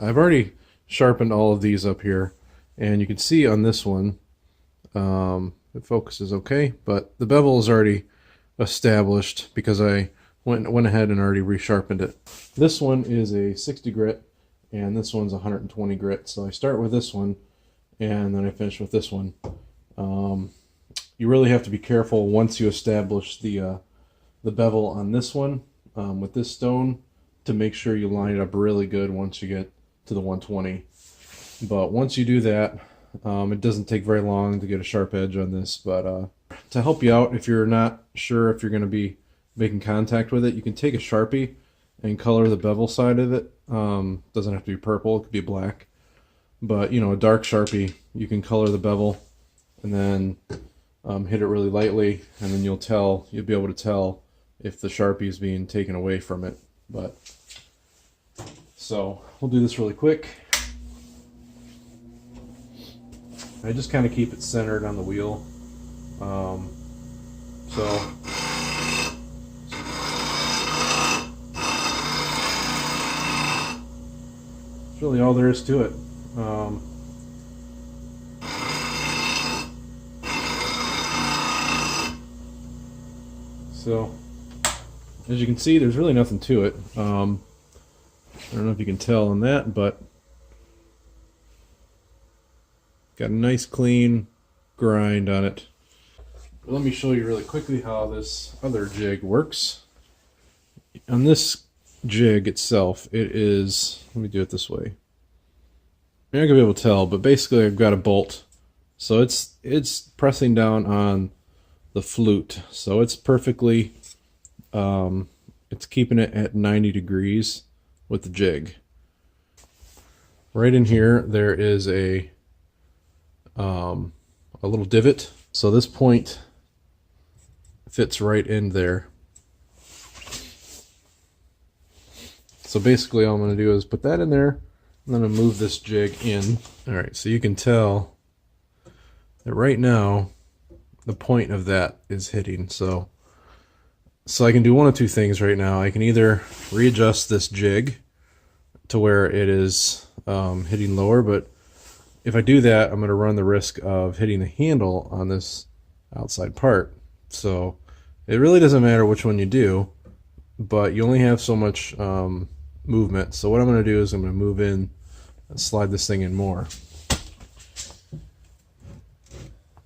I've already sharpened all of these up here, and you can see on this one, it focuses okay, but the bevel is already established because I went ahead and already resharpened it. This one is a 60 grit, and this one's 120 grit, so I start with this one, and then I finish with this one. You really have to be careful once you establish the bevel on this one with this stone to make sure you line it up really good once you get to the 120. But once you do that, it doesn't take very long to get a sharp edge on this. But to help you out, if you're not sure if you're going to be making contact with it, you can take a Sharpie and color the bevel side of it. Doesn't have to be purple, it could be black. But you know, a dark Sharpie, you can color the bevel and then hit it really lightly, and then you'll be able to tell if the Sharpie is being taken away from it. But so we'll do this really quick. I just kind of keep it centered on the wheel. So that's really all there is to it. So as you can see, there's really nothing to it. I don't know if you can tell on that, but got a nice clean grind on it. But let me show you really quickly how this other jig works. On this jig itself, it is, let me do it this way. You're not gonna be able to tell, but basically I've got a bolt. So it's pressing down on the flute. So it's perfectly, it's keeping it at 90 degrees with the jig. Right in here, there is a little divot. So this point fits right in there. So basically all I'm going to do is put that in there, and then I'm going to move this jig in. Alright, so you can tell that right now the point of that is hitting. So I can do one of two things right now. I can either readjust this jig to where it is hitting lower, but if I do that, I'm going to run the risk of hitting the handle on this outside part. So it really doesn't matter which one you do, but you only have so much movement. So what I'm going to do is I'm going to move in and slide this thing in more.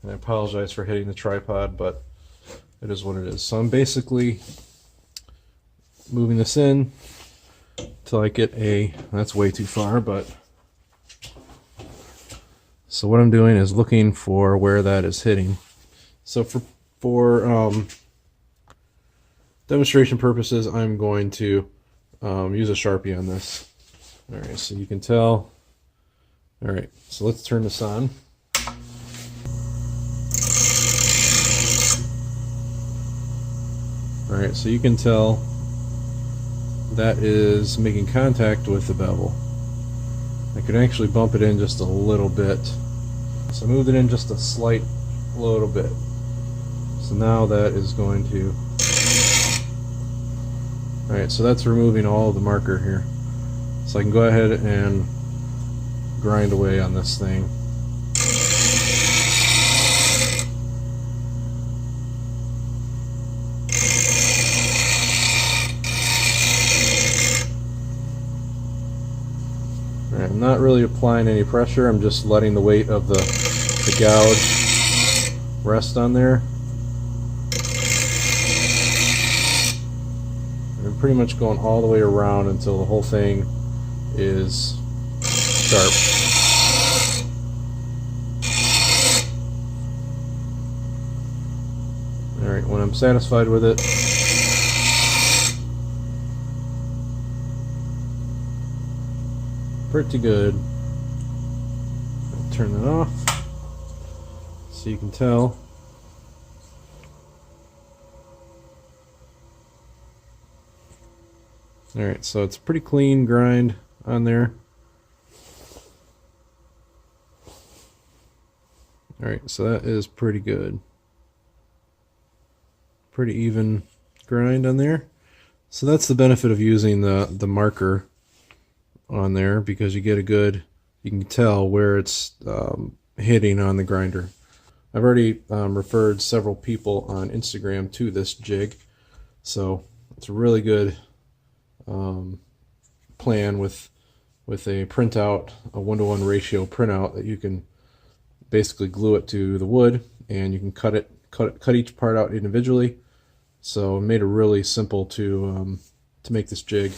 And I apologize for hitting the tripod, but it is what it is. So I'm basically moving this in till I get that's way too far, but so what I'm doing is looking for where that is hitting. So for demonstration purposes, I'm going to use a Sharpie on this. Alright, so you can tell. Alright, so let's turn this on. Alright, so you can tell that is making contact with the bevel. I could actually bump it in just a little bit. So I moved it in just a slight little bit. So now that is going to... Alright, so that's removing all of the marker here. So I can go ahead and grind away on this thing. Alright, I'm not really applying any pressure, I'm just letting the weight of the gouge rest on there. I'm pretty much going all the way around until the whole thing is sharp. Alright, when I'm satisfied with it, pretty good. Turn that off so you can tell. Alright, so it's pretty clean grind on there. Alright, so that is pretty good. Pretty even grind on there. So that's the benefit of using the marker on there because you get a good, you can tell where it's hitting on the grinder. I've already referred several people on Instagram to this jig, so it's a really good plan with a printout, a 1-to-1 ratio printout that you can basically glue it to the wood, and you can cut each part out individually. So it made it really simple to make this jig.